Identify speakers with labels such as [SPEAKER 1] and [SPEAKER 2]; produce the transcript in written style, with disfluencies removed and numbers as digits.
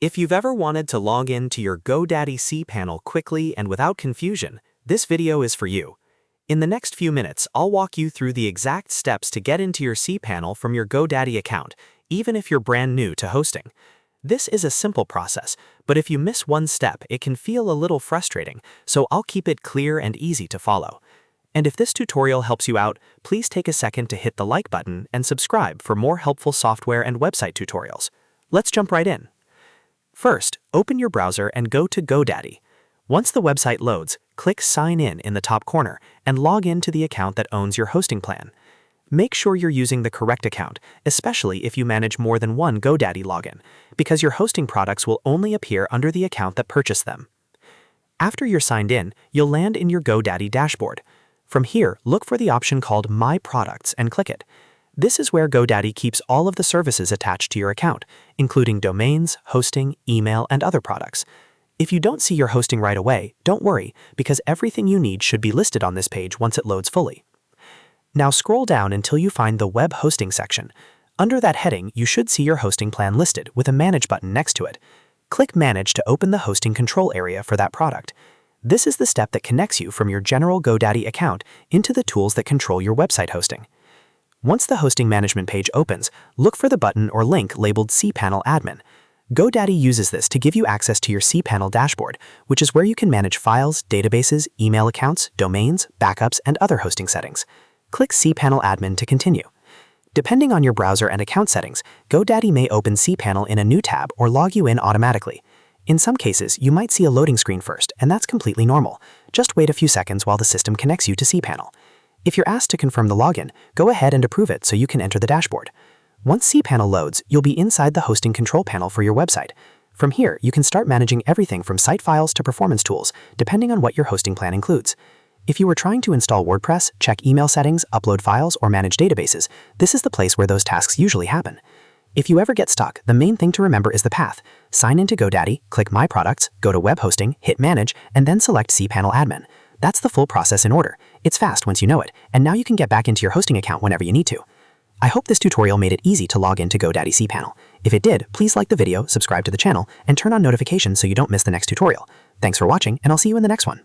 [SPEAKER 1] If you've ever wanted to log in to your GoDaddy CPanel quickly and without confusion, this video is for you. In the next few minutes, I'll walk you through the exact steps to get into your CPanel from your GoDaddy account, even if you're brand new to hosting. This is a simple process, but if you miss one step, it can feel a little frustrating, so I'll keep it clear and easy to follow. And if this tutorial helps you out, please take a second to hit the like button and subscribe for more helpful software and website tutorials. Let's jump right in. First, open your browser and go to GoDaddy. Once the website loads, click Sign in the top corner and log in to the account that owns your hosting plan. Make sure you're using the correct account, especially if you manage more than one GoDaddy login, because your hosting products will only appear under the account that purchased them. After you're signed in, you'll land in your GoDaddy dashboard. From here, look for the option called My Products and click it. This is where GoDaddy keeps all of the services attached to your account, including domains, hosting, email, and other products. If you don't see your hosting right away, don't worry, because everything you need should be listed on this page once it loads fully. Now scroll down until you find the Web Hosting section. Under that heading, you should see your hosting plan listed with a Manage button next to it. Click Manage to open the hosting control area for that product. This is the step that connects you from your general GoDaddy account into the tools that control your website hosting. Once the hosting management page opens, look for the button or link labeled CPanel Admin. GoDaddy uses this to give you access to your CPanel dashboard, which is where you can manage files, databases, email accounts, domains, backups, and other hosting settings. Click CPanel Admin to continue. Depending on your browser and account settings, GoDaddy may open CPanel in a new tab or log you in automatically. In some cases, you might see a loading screen first, and that's completely normal. Just wait a few seconds while the system connects you to CPanel. If you're asked to confirm the login, go ahead and approve it so you can enter the dashboard. Once CPanel loads, you'll be inside the hosting control panel for your website. From here, you can start managing everything from site files to performance tools, depending on what your hosting plan includes. If you were trying to install WordPress, check email settings, upload files, or manage databases, this is the place where those tasks usually happen. If you ever get stuck, the main thing to remember is the path. Sign into GoDaddy, click My Products, go to Web Hosting, hit Manage, and then select CPanel Admin. That's the full process in order. It's fast once you know it, and now you can get back into your hosting account whenever you need to. I hope this tutorial made it easy to log into GoDaddy CPanel. If it did, please like the video, subscribe to the channel, and turn on notifications so you don't miss the next tutorial. Thanks for watching, and I'll see you in the next one.